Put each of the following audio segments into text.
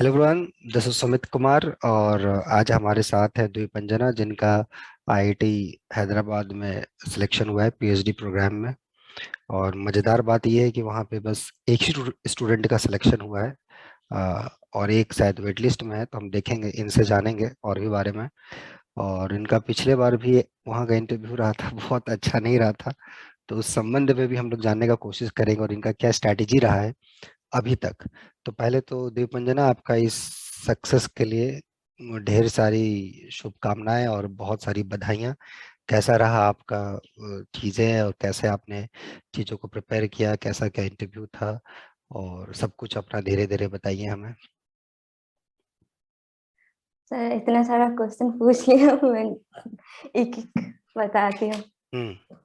Hello everyone, this is Sumit Kumar और आज हमारे साथ है द्विपंजना जिनका आईआईटी हैदराबाद में सिलेक्शन हुआ है पीएचडी प्रोग्राम में। और मज़ेदार बात यह है कि वहाँ पे बस एक ही स्टूडेंट का सिलेक्शन हुआ है। और एक शायद वेट लिस्ट में है, तो हम देखेंगे, इनसे जानेंगे और भी बारे में। और इनका पिछले बार भी वहाँ का इंटरव्यू रहा था, बहुत अच्छा नहीं रहा था। तो उस संबंध में भी हम लोग जानने का कोशिश करेंगे और इनका क्या स्ट्रैटेजी रहा है अभी तक। तो पहले तो दीपंजना, आपका इस सक्सेस के लिए ढेर सारी शुभकामनाएं और बहुत सारी बधाइयां। कैसा रहा आपका चीजें, और कैसे आपने चीजों को प्रिपेयर किया, कैसा क्या इंटरव्यू था, और सब कुछ अपना धीरे धीरे बताइए हमें। सर इतना सारा क्वेश्चन पूछ लिया। मैं एक एक बताती हूँ। हम्म।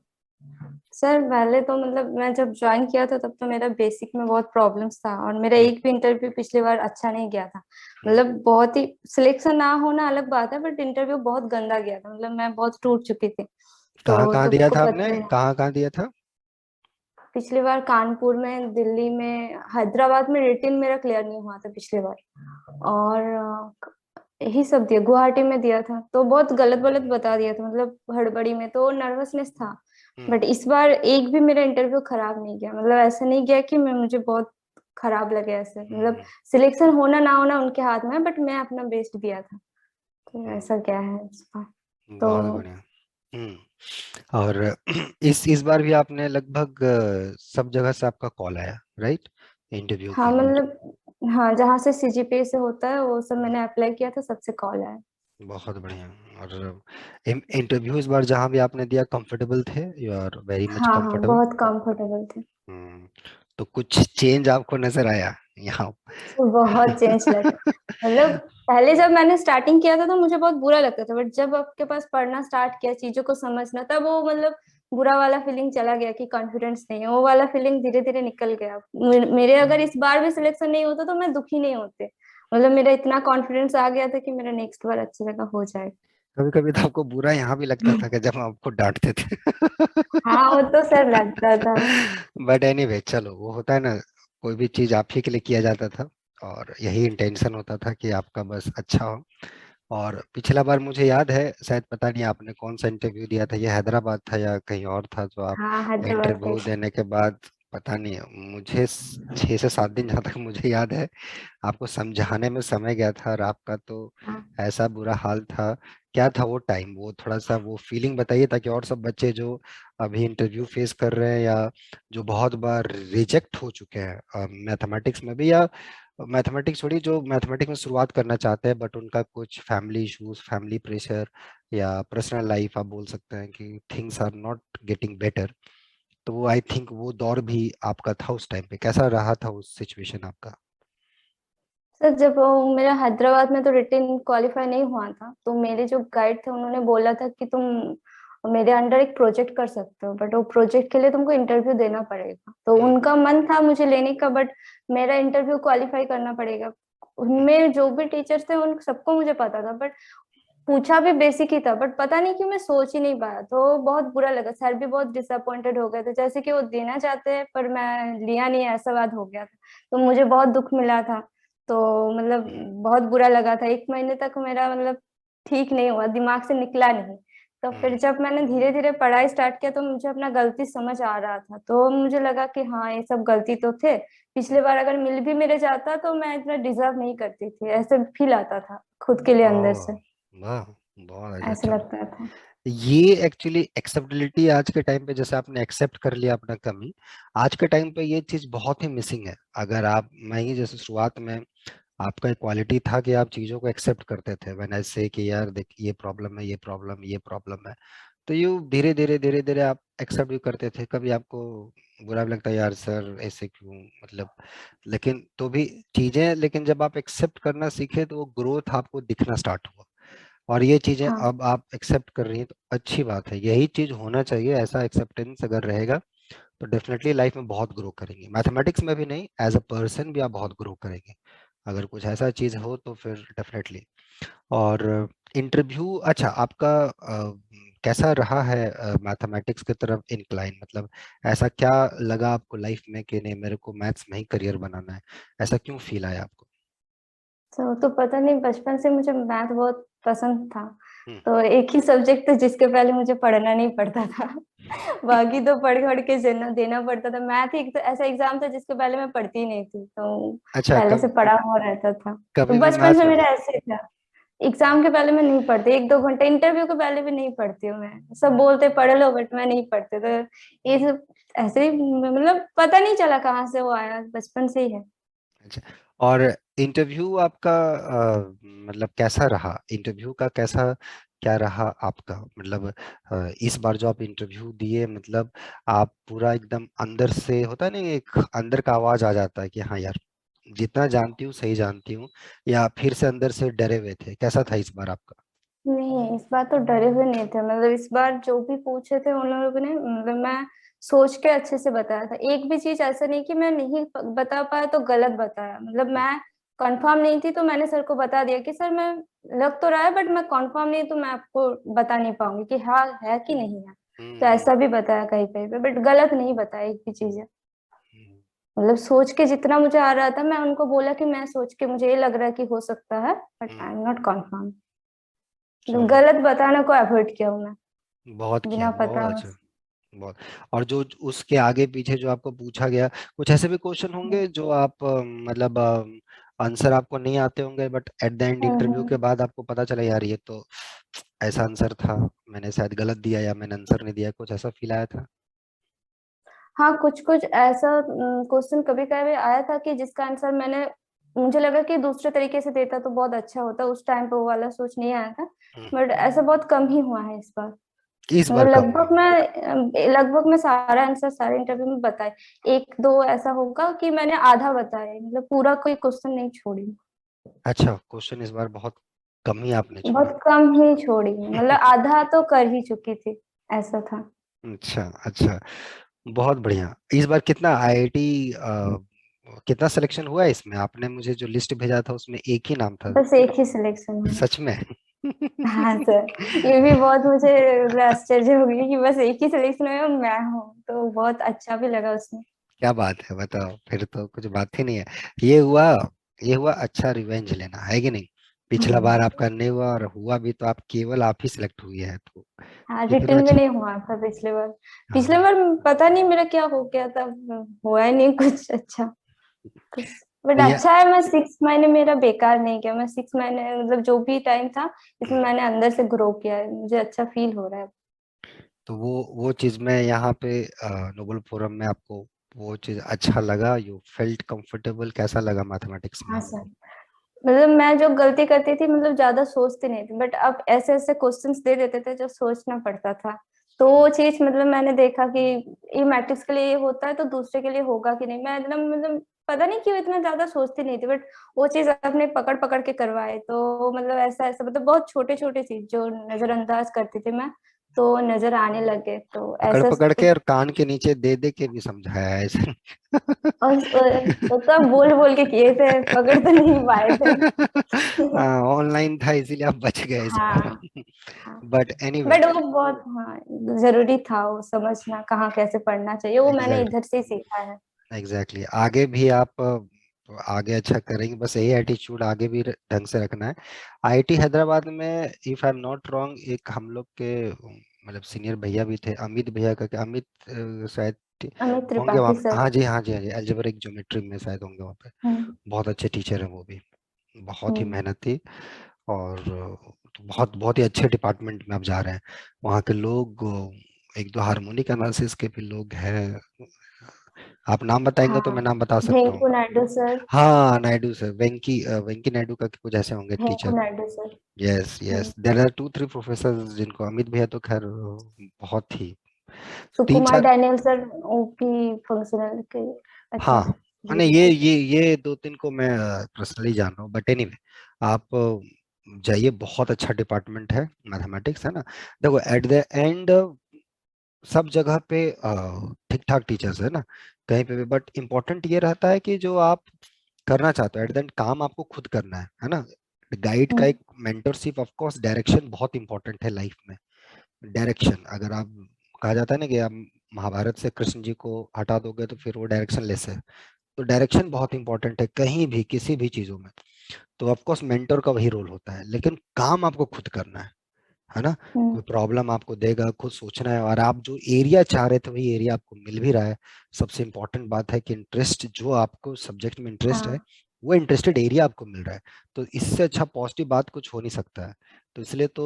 सर पहले तो मतलब मैं जब ज्वाइन किया था तब तो मेरा बेसिक में बहुत प्रॉब्लम्स था और मेरा हम्म। एक भी इंटरव्यू पिछली बार अच्छा नहीं गया था। हम्म। मतलब बहुत ही सिलेक्शन ना होना अलग बात है, बट इंटरव्यू बहुत गंदा गया था। मतलब मैं बहुत टूट चुकी थी। कहाँ तो कहाँ दिया तुमको था आपने, पता है, कहाँ कहाँ दिया था? पिछली बार कानपुर में, दिल्ली में, हैदराबाद में रिटिन मेरा क्लियर नहीं हुआ था पिछली बार। और यही सब दिया, गुवाहाटी में दिया था तो बहुत गलत गलत बता दिया था, मतलब हड़बड़ी में तो नर्वसनेस था। हम्म। बट इस बार एक भी मेरा इंटरव्यू खराब नहीं गया। मतलब ऐसा नहीं गया कि मैं मुझे बहुत खराब लगे ऐसे। मतलब हम्म। सिलेक्शन होना ना होना उनके हाथ में है, बट मैं अपना बेस्ट दिया था। तो हम्म। ऐसा क्या है इस बार। बहुत तो बढ़िया। और इस बार भी आपने लगभग सब जगह से आपका कॉल आया, राइट, इंटरव्यू के हाँ लिए? मतलब, हाँ जहाँ से सीजीपीए से होता है वो सब मैंने अप्लाई किया था, सबसे कॉल आया। बहुत बढ़िया। और इंटरव्यू इस बार जहाँ भी आपने दिया, कंफर्टेबल थे? यू आर वेरी मच हाँ हाँ, कंफर्टेबल? बहुत कंफर्टेबल थे। हम्म। तो कुछ चेंज आपको नजर आया यहाँ? तो बहुत चेंज लगा। मतलब पहले जब मैंने स्टार्टिंग किया था तो मुझे बहुत बुरा लगता था, बट जब आपके पास पढ़ना स्टार्ट किया, चीजों को समझना, तब वो मतलब बुरा वाला फीलिंग चला गया कि कॉन्फिडेंस नहीं है। वो वाला फीलिंग धीरे धीरे निकल गया। मेरे अगर इस बार भी सिलेक्शन नहीं होता तो मैं दुखी नहीं होते। मतलब मेरा इतना कॉन्फिडेंस आ गया था कि मेरा नेक्स्ट बार अच्छी जगह हो जाएगा। कभी कभी तो आपको बुरा यहाँ भी लगता था कि जब हम आपको डांटते थे। हाँ वो तो सर लगता था। बट एनीवे, चलो, वो होता है ना, कोई भी चीज आप ही के लिए किया जाता था, और यही इंटेंशन होता था कि आपका बस अच्छा हो। और पिछला बार मुझे याद है, शायद पता नहीं आपने कौन सा इंटरव्यू दिया था, ये हैदराबाद था या कहीं और था, जो आप हाँ हैदराबाद इंटरव्यू टेस्ट। देने के बाद, पता नहीं, मुझे 6 से 7 दिन जहाँ तक मुझे याद है, आपको समझाने में समय गया था, और आपका तो हाँ ऐसा बुरा हाल था। क्या था वो टाइम, वो थोड़ा सा वो फीलिंग बताइए, ताकि और सब बच्चे जो अभी इंटरव्यू फेस कर रहे हैं, या जो बहुत बार रिजेक्ट हो चुके हैं मैथमेटिक्स में भी, या मैथमेटिक्स छोड़ी, जो मैथमेटिक्स में शुरुआत करना चाहते हैं बट उनका कुछ फैमिली इश्यूज, फैमिली प्रेशर, या पर्सनल लाइफ, आप बोल सकते हैं कि things are not getting better. तो वो आई थिंक वो दौर भी आपका था उस टाइम पे। कैसा रहा था उस सिचुएशन आपका? सर, जब वो मेरा हैदराबाद में तो रिटेन क्वालिफाई नहीं हुआ था, तो मेरे जो गाइड थे उन्होंने बोला था कि तुम मेरे अंडर एक प्रोजेक्ट कर सकते हो, बट वो प्रोजेक्ट के लिए तुमको इंटरव्यू देना पड़ेगा। तो हम्म। उनका मन था मुझे लेने का, बट मेरा इंटरव्यू क्वालिफाई करना पड़ेगा। उनमें जो भी टीचर्स थे उन सबको मुझे पता था, बट पूछा भी बेसिक ही था, बट पता नहीं क्यों मैं सोच ही नहीं पाया। तो बहुत बुरा लगा। सर भी बहुत डिसअपॉइंटेड हो गए थे, जैसे कि वो देना चाहते हैं पर मैं लिया नहीं, ऐसा बात हो गया था। तो मुझे बहुत दुख मिला था। तो मतलब हम्म। बहुत बुरा लगा था। एक महीने तक मेरा मतलब ठीक नहीं हुआ, दिमाग से निकला नहीं। तो फिर हम्म। जब मैंने धीरे धीरे पढ़ाई स्टार्ट किया तो मुझे अपना गलती समझ आ रहा था। तो मुझे लगा कि हाँ ये सब गलती तो थे। पिछले बार अगर मिल भी मेरे जाता तो मैं इतना डिजर्व नहीं करती थी, ऐसे फील आता था खुद के लिए अंदर ओह, से। वाह, बहुत अच्छा। ऐसा चलो, लगता था। ये एक्चुअली एक्सेप्टेबिलिटी आज के टाइम पे, जैसे आपने एक्सेप्ट कर लिया अपना कमी, आज के टाइम पे ये चीज बहुत ही मिसिंग है। अगर आप, मैं ये जैसे शुरुआत में आपका एक क्वालिटी था कि आप चीजों को एक्सेप्ट करते थे, व्हेन आई से कि यार देख, ये प्रॉब्लम है, ये प्रॉब्लम, ये प्रॉब्लम है, तो यू धीरे धीरे धीरे धीरे आप एक्सेप्ट भी करते थे। कभी आपको बुरा भी लगता है, यार सर ऐसे क्यों, मतलब, लेकिन तो भी चीजें, लेकिन जब आप एक्सेप्ट करना सीखे तो वो ग्रोथ आपको दिखना स्टार्ट हुआ। और ये चीजें हाँ अब आप एक्सेप्ट कर रही हैं, तो अच्छी बात है, यही चीज होना चाहिए। ऐसा एक्सेप्टेंस अगर रहेगा तो डेफिनेटली लाइफ में बहुत ग्रो करेंगे, मैथमेटिक्स में भी नहीं, एज अ पर्सन भी आप बहुत ग्रो करेंगे, अगर कुछ ऐसा चीज हो तो फिर डेफिनेटली। और इंटरव्यू, अच्छा, आपका कैसा रहा है मैथमेटिक्स की तरफ इंक्लाइन, मतलब ऐसा क्या लगा आपको लाइफ में कि नहीं, मेरे को मैथ्स में ही करियर बनाना है? ऐसा क्यों फील आया आपको? तो पता नहीं, बचपन से मुझे मैथ बहुत पसंद था। हम्म। तो एक ही सब्जेक्ट था जिसके पहले मुझे पढ़ना नहीं पड़ता था। बाकी तो पढ़ पढ़ के देना देना पड़ता था। मैथ एक तो ऐसा एग्जाम था जिसके पहले मैं पढ़ती ही नहीं थी, तो अच्छा, पहले से पढ़ा हुआ रहता था। तो कभी भी बचपन से मैथ। मेरा ऐसे ही था। एग्जाम के पहले मैं नहीं पढ़ती, 1-2 घंटे इंटरव्यू के पहले भी नहीं पढ़ती हूँ मैं। सब बोलते पढ़ लो, बट मैं नहीं पढ़ती। तो ये सब ऐसे ही, मतलब पता नहीं चला कहाँ से वो आया, बचपन से ही है। अच्छा, और इंटरव्यू आपका मतलब कैसा रहा? इंटरव्यू का कैसा क्या रहा आपका? मतलब इस बार जो आप इंटरव्यू दिए, मतलब आप पूरा एकदम अंदर से, होता है ना एक अंदर का आवाज आ जाता है कि हाँ यार, जितना जानती हूँ सही जानती हूँ, या फिर से अंदर से डरे हुए थे? कैसा था इस बार आपका? नहीं, इस बार तो डरे हुए नहीं थे। मतलब इस बार जो भी पूछे थे उन लोगों ने, मतलब मैं सोच के अच्छे से बताया था। एक भी चीज ऐसा नहीं कि मैं नहीं बता पाया तो गलत बताया। मतलब हम्म। मैं कंफर्म नहीं थी तो मैंने सर को बता दिया कि सर मैं, लग तो रहा है बट मैं कंफर्म नहीं, तो मैं आपको बता नहीं पाऊंगी कि हाँ है कि नहीं है। तो हम्म। ऐसा भी बताया कहीं कहीं पे, बट गलत नहीं बताया एक भी चीज है। हम्म। मतलब सोच के जितना मुझे आ रहा था, मैं उनको बोला कि मैं सोच के मुझे ये लग रहा है कि हो सकता है, but I am hmm. Not confirm. चलो, गलत बताने को अवॉइड किया हूँ मैं, बहुत किया, बिना बहुत पता अच्छा। बस। बहुत। और जो उसके आगे पीछे जो आपको पूछा गया, कुछ ऐसे भी क्वेश्चन होंगे जो आप मतलब आंसर आपको नहीं आते होंगे, but at the end interview के हम्म। बाद आपको पता चला यार ये तो ऐसा आंसर था, मैंने शायद गलत दिया या मैंने आंसर नहीं दिया, कुछ ऐसा फील आया था? हाँ, कुछ कुछ ऐसा क्वेश्चन कभी कभी आया था कि जिसका आंसर मैंने, मुझे लगा कि दूसरे तरीके से देता तो बहुत अच्छा होता। उस टाइम पे वो वाला सोच नहीं आया था। हम्म। बट ऐसा बहुत कम ही हुआ है इस बार। इस बार मतलब कम हुआ? लगभग मैं सारा आंसर सारे इंटरव्यू में बताए। एक दो ऐसा होगा कि मैंने आधा बताया, मतलब पूरा कोई क्वेश्चन नहीं छोड़ी। अच्छा, क्वेश्चन इस बार बहुत कम ही आपने छोड़ा। बहुत कम ही छोड़ी, मतलब आधा तो कर ही चुकी थी, ऐसा था। अच्छा, अच्छा, बहुत बढ़िया। इस बार कितना आईआईटी कितना सिलेक्शन हुआ है इसमें? आपने मुझे जो लिस्ट भेजा था उसमें एक ही नाम था। बस एक ही सिलेक्शन हुआ। सच में? हाँ सर, ये भी बहुत मुझे मतलब आश्चर्य हो गई कि बस एक ही सिलेक्शन में मैं हूँ, तो बहुत अच्छा भी लगा उसमें। क्या बात है, बताओ, फिर तो कुछ बात ही नहीं है। ये हुआ, ये हुआ अच्छा रिवेंज लेना, है कि नहीं? पिछला बार आपका नहीं हुआ, और हुआ भी तो आप केवल आप ही सिलेक्ट हुई है, तो हाँ, कितना रिटर्न में अच्छा। नहीं हुआ था पिछले बार। पिछले हाँ। बार पता नहीं मेरा क्या हो गया था, हुआ ही नहीं कुछ अच्छा। तो बट ये अच्छा है, मैं 6 महीने मेरा बेकार नहीं गया। मैं 6 महीने, मतलब जो भी टाइम था इसमें मैंने अंदर से ग्रो किया है, मुझे अच्छा फील हो रहा है। तो वो चीज मैं यहाँ पे नोबल फोरम में आपको वो चीज अच्छा लगा? You felt comfortable? कैसा लगा मैथमेटिक्स में हाँ आपको? सर। मतलब मैं जो गलती करती थी, मतलब ज्यादा सोचती नहीं थी, बट अब ऐसे ऐसे क्वेश्चंस दे देते थे जो सोचना पड़ता था। तो वो चीज, मतलब मैंने देखा कि ये मैट्रिक्स के लिए ये होता है तो दूसरे के लिए होगा कि नहीं। मैं एकदम, मतलब पता नहीं क्यों इतना ज्यादा सोचती नहीं थी, बट वो चीज अपने पकड़ पकड़ के करवाए तो मतलब ऐसा ऐसा, मतलब बहुत छोटे छोटे चीज जो नजरअंदाज करती थी मैं, तो नजर आने लगे, तो पकड़ ऐसा। पकड़ के और कान के नीचे दे दे के भी समझाया है ऐसा? और वो तो हम बोल बोल के किए थे, पकड़ तो नहीं पाए थे। हाँ, ऑनलाइन था इसीलिए आप बच गए इस बार। हाँ हाँ। But anyway. बट वो बहुत, हाँ, जरूरी था वो समझना कहाँ कैसे पढ़ना चाहिए, वो मैंने एग्जैक्ट इधर से ही सीखा है। एग्जैक्टली, आगे भी आप आगे अच्छा करेंगे, बस यही एटीट्यूड आगे भी ढंग से रखना है। आईआईटी हैदराबाद में, if I am not wrong, एक हम लोग के मतलब सीनियर भैया भी थे, अमित भैया का, अमित शायद अमित होंगे वहाँ त्रिपाठी पे। सर। हाँ जी, हाँ जी, हाँ जी, अलजेब्रिक ज्योमेट्री में शायद होंगे वहाँ पे। हम्म। बहुत अच्छे टीचर हैं वो भी, बहुत ही हम्म। मेहनती। और तो बहुत बहुत ही अच्छे डिपार्टमेंट में आप जा रहे हैं। वहाँ के लोग, एक दो हार्मोनिक एनालिसिस के भी लोग हैं। आप नाम बताएंगे हाँ, तो मैं नाम बता सकता हूँ। भेंकू नायडू सर। हाँ, नायडू सर, वेंकी वेंकी नायडू का कुछ ऐसे होंगे Bhenku teacher. Naidu sir. Yes, hmm. Yes, there are two three professor जिनको, अमित भैया तो खैर बहुत ही, तीन सुकुमार चार। डैनियल सर, ओपी फंक्शनल के अच्छे हाँ, थे। मैंने ये दो तीन को मैं पर्सनली जान रहा हूँ, बट एनीवे, आप जाइए, बहुत अच्छा डिपार्टमेंट है, मैथमेटिक्स है ना। देखो, एट द एंड सब जगह पे ठीक ठाक टीचर्स है ना, कहीं पे भी, बट इम्पोर्टेंट ये रहता है कि जो आप करना चाहते हो एट द एंड, काम आपको खुद करना है ना। गाइड का हम्म। एक मेंटरशिप, ऑफ कोर्स डायरेक्शन बहुत इंपॉर्टेंट है लाइफ में। डायरेक्शन, अगर आप, कहा जाता है ना कि आप महाभारत से कृष्ण जी को हटा दोगे तो फिर वो डायरेक्शन लेस है। तो डायरेक्शन बहुत इंपॉर्टेंट है कहीं भी, किसी भी चीजों में। तो ऑफकोर्स मेंटर का वही रोल होता है, लेकिन काम आपको खुद करना है ना। हम्म। कोई प्रॉब्लम आपको देगा, खुद सोचना है, और आप जो एरिया चाह रहे थे वही एरिया आपको मिल भी रहा है। सबसे इंपॉर्टेंट बात है कि इंटरेस्ट, जो आपको सब्जेक्ट में इंटरेस्ट है, हाँ। वो इंटरेस्टेड एरिया आपको मिल रहा है। तो इससे अच्छा पॉजिटिव बात कुछ हो नहीं सकता है। तो इसलिए तो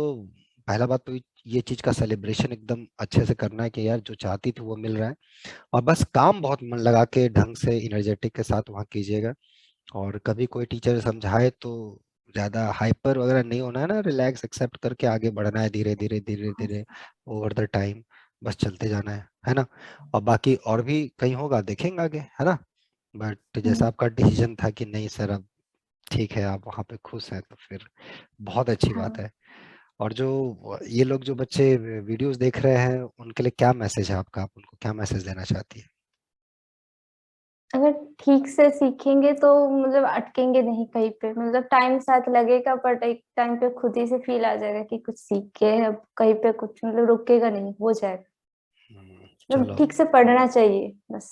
पहला बात तो ये चीज का सेलिब्रेशन एकदम अच्छे से करना है कि यार जो चाहती थी वो मिल रहा है। और बस काम बहुत मन लगा के ढंग से इनर्जेटिक के साथ वहाँ कीजिएगा। और कभी कोई टीचर समझाए तो ज्यादा हाइपर वगैरह नहीं होना है ना, रिलैक्स एक्सेप्ट करके आगे बढ़ना है, धीरे धीरे धीरे हाँ धीरे सर। ओवर द टाइम, बस चलते जाना है ना। और बाकी और भी कहीं होगा देखेंगे आगे, है ना। बट जैसा हम्म। आपका डिसीजन था कि नहीं सर अब ठीक है, आप वहाँ पे खुश हैं, तो फिर बहुत अच्छी बात हाँ, है। और जो ये लोग जो बच्चे वीडियोस देख रहे हैं उनके लिए क्या मैसेज है आपका, आप उनको क्या मैसेज देना चाहती है? अगर ठीक से सीखेंगे तो मतलब अटकेंगे नहीं कहीं पे, मतलब टाइम साथ लगेगा बट एक टाइम पे खुद ही से फील आ जाएगा कि कुछ सीख के अब कहीं पे कुछ मतलब रुकेगा नहीं, हो जाएगा। मतलब चलो। ठीक से पढ़ना चाहिए बस।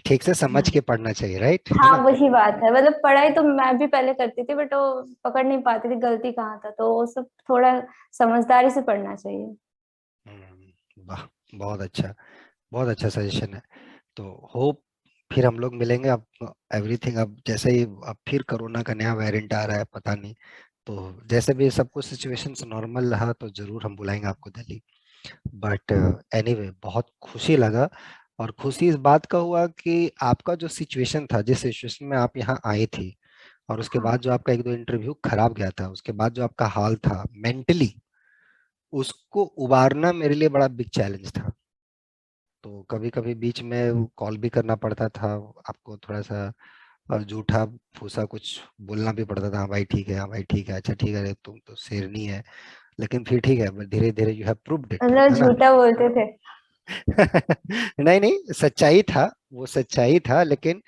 ठीक से समझ के पढ़ना चाहिए, राइट, है हाँ ना। वही बात है, मतलब पढ़ाई तो मैं भी पहले करती थी बट वो पकड़ नहीं पाती थी गलती कहाँ था, तो वो सब थोड़ा समझदारी से पढ़ना चाहिए। वाह, बहुत अच्छा, बहुत अच्छा सजेशन है। तो होप फिर हम लोग मिलेंगे अब। एवरीथिंग अब जैसे ही अब फिर कोरोना का नया वेरिएंट आ रहा है, पता नहीं, तो जैसे भी सब कुछ सिचुएशन नॉर्मल रहा तो जरूर हम बुलाएंगे आपको दिल्ली। बट एनीवे बहुत खुशी लगा। और खुशी इस बात का हुआ कि आपका जो सिचुएशन था, जिस सिचुएशन में आप यहाँ आई थी, और उसके हाँ। बाद जो आपका एक दो इंटरव्यू खराब गया था, उसके बाद जो आपका हाल था मेंटली, उसको उबारना मेरे लिए बड़ा बिग चैलेंज था। तो कभी कभी बीच में कॉल भी करना पड़ता था आपको, थोड़ा सा झूठा फूसा कुछ बोलना भी पड़ता था, हाँ भाई ठीक है, हाँ भाई ठीक है, अच्छा ठीक है, अरे तुम तो शेरनी है। लेकिन फिर ठीक है, धीरे धीरे यू हैव प्रूव्ड इट, मतलब है ना। झूठा बोलते थे। नहीं नहीं, सच्चाई था, वो सच्चाई था, लेकिन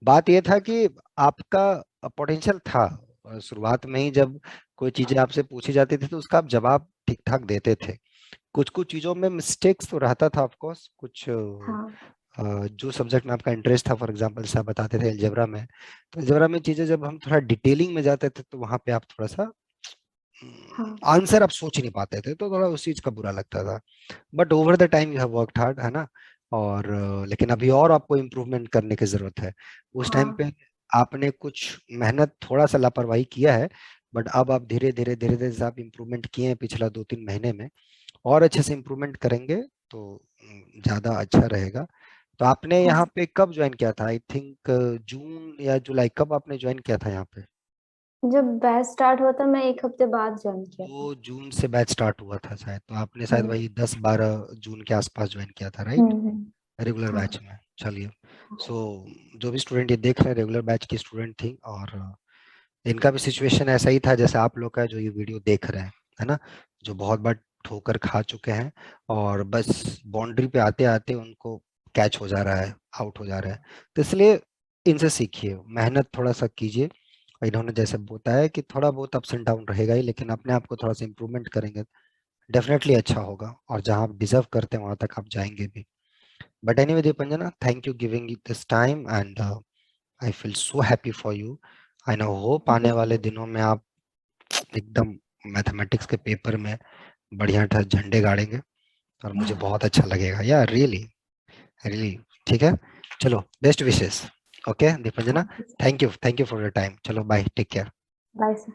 बात ये था कि आपका पोटेंशियल था। शुरुआत में ही जब कोई चीजें आपसे पूछी जाती थी तो उसका आप जवाब ठीक ठाक देते थे। कुछ कुछ चीजों में मिस्टेक्स तो रहता था, ऑफ कोर्स, कुछ हाँ। जो सब्जेक्ट में आपका इंटरेस्ट था, फॉर एग्जांपल जैसे आप बताते थे अलजेब्रा में, तो अलजेब्रा में चीजें जब हम थोड़ा डिटेलिंग में जाते थे तो वहां पे आप थोड़ा सा हाँ। आंसर आप सोच ही नहीं पाते थे, तो थोड़ा उस चीज का बुरा लगता था। But over the time you have worked hard, है ना। और लेकिन अभी और आपको इम्प्रूवमेंट करने की जरूरत है। उस टाइम हाँ। पे आपने कुछ मेहनत, थोड़ा सा लापरवाही किया है, बट अब आप धीरे धीरे धीरे धीरे से आप इम्प्रूवमेंट किए हैं पिछला 2-3 महीने में, और अच्छे से इम्प्रूवमेंट करेंगे तो ज्यादा अच्छा रहेगा। तो आपने हाँ। यहाँ पे कब ज्वाइन किया था? आई थिंक जून या जुलाई, कब आपने ज्वाइन किया था यहाँ पे? जब बैच स्टार्ट हुआ था मैं एक हफ्ते बाद ज्वाइन किया था। 2 जून से बैच स्टार्ट हुआ था शायद, तो आपने शायद हम्म। वही 10-12 जून के आसपास ज्वाइन किया था, राइट, रेगुलर हाँ। बैच में। चलिए। सो जो भी स्टूडेंट ये देख रहे हैं रेगुलर बैच की स्टूडेंट थी, और इनका भी सिचुएशन ऐसा ही था जैसे आप लोग का जो ये वीडियो देख रहे हैं, है ना, जो बहुत बार ठोकर खा चुके हैं, और बस बाउंड्री पे आते आते उनको कैच हो जा रहा है, आउट हो जा रहा है। तो इसलिए इनसे सीखिए, मेहनत थोड़ा सा कीजिए। और इन्होंने जैसे बताया कि थोड़ा बहुत अप्स एंड डाउन रहेगा ही, लेकिन अपने आप को थोड़ा सा इम्प्रूवमेंट करेंगे, डेफिनेटली अच्छा होगा, और जहाँ आप डिजर्व करते हैं वहां तक आप जाएंगे भी। But anyway Deepanjana, thank you giving this time, and I feel so happy for you. I know hope thank you आने सो वाले मच। दिनों में आप एकदम मैथमेटिक्स के पेपर में बढ़िया झंडे गाड़ेंगे, और मुझे बहुत अच्छा लगेगा, या रियली, रियली। ठीक है, चलो, best wishes. Okay Deepanjana, thank you for your time, चलो bye, take care. Bye sir.